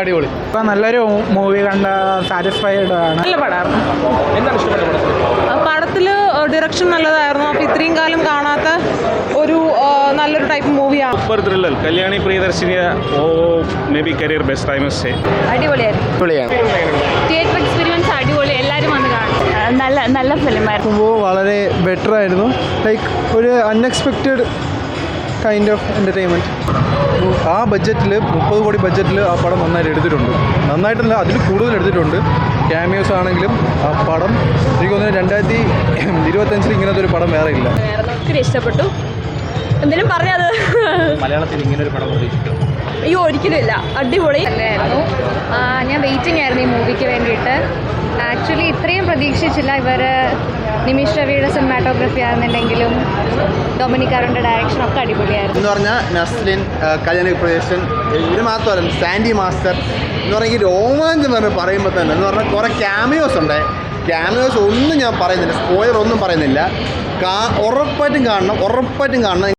അടിപൊളി. ഇപ്പം നല്ലൊരു മൂവി കണ്ട സാറ്റിസ്ഫൈഡ് ആണ്. നല്ല പടമായിരുന്നു. എന്താണ് ഇഷ്ടപ്പെട്ട പടത്തിൽ ഡിറക്ഷൻ നല്ലതായിരുന്നു. അപ്പോൾ ഇത്രയും കാലം കാണാത്ത ഒരു നല്ലൊരു ടൈപ്പ് മൂവിയാണ്. Super thriller. Kalyani Priyadarshini may be career best I must say. അടിപൊളിയായിരുന്നു. തിയേറ്റർ എക്സ്പീരിയൻസ് അടിപൊളി. എല്ലാവരും വന്ന് കാണും. നല്ല ഫിലിമായിരുന്നു. വളരെ ബെറ്റർ ആയിരുന്നു. ലൈക്ക് ഒരു അൺഎക്സ്പെക്റ്റഡ് കൈൻഡ് ഓഫ് എൻ്റർടൈൻമെൻറ്റ്. ആ ബഡ്ജറ്റിൽ 30 കോടി ബഡ്ജറ്റിൽ ആ പടം നന്നായിട്ട് എടുത്തിട്ടുണ്ട്. നന്നായിട്ടല്ല, അതിൽ കൂടുതൽ എടുത്തിട്ടുണ്ട്. ക്യാമിയോസ് ആണെങ്കിലും ആ പടം എനിക്ക് തോന്നുന്നു 2025 ഇങ്ങനത്തെ ഒരു പടം വേറെ ഇല്ല. ഒത്തിരി ഇഷ്ടപ്പെട്ടു. എന്തെങ്കിലും പറഞ്ഞത് മലയാളത്തിൽ ഇങ്ങനെ ഒരു പടം പ്രതീക്ഷിക്കും? അയ്യോ, ഒരിക്കലും ഇല്ല. അടിപൊളി അല്ലായിരുന്നു. ഞാൻ വെയിറ്റിംഗ് ആയിരുന്നു ഈ മൂവിക്ക് വേണ്ടിയിട്ട്. ആക്ച്വലി ഇത്രയും പ്രതീക്ഷിച്ചില്ല. ഇവർ നിമിഷ് രവിയുടെ സിനിമാറ്റോഗ്രഫി ആണെന്നുണ്ടെങ്കിലും ഡൊമിനിക്കാറിൻ്റെ ഡയറക്ഷനൊക്കെ അടിപൊളിയായിരുന്നു. എന്ന് പറഞ്ഞാൽ നസ്ലിൻ, കല്യാണി പ്രിയദർശൻ, ഇത് മാത്രമല്ല സാൻഡി മാസ്റ്റർ എന്ന് പറഞ്ഞാൽ ഈ രോമാഞ്ചം പറയുമ്പോൾ തന്നെ എന്ന് പറഞ്ഞാൽ കുറേ ക്യാമിയോസ് ഉണ്ട്. ക്യാമിയോസ് ഒന്നും ഞാൻ പറയുന്നില്ല, സ്പോയിലർ ഒന്നും പറയുന്നില്ല. ഉറപ്പായിട്ടും കാണണം.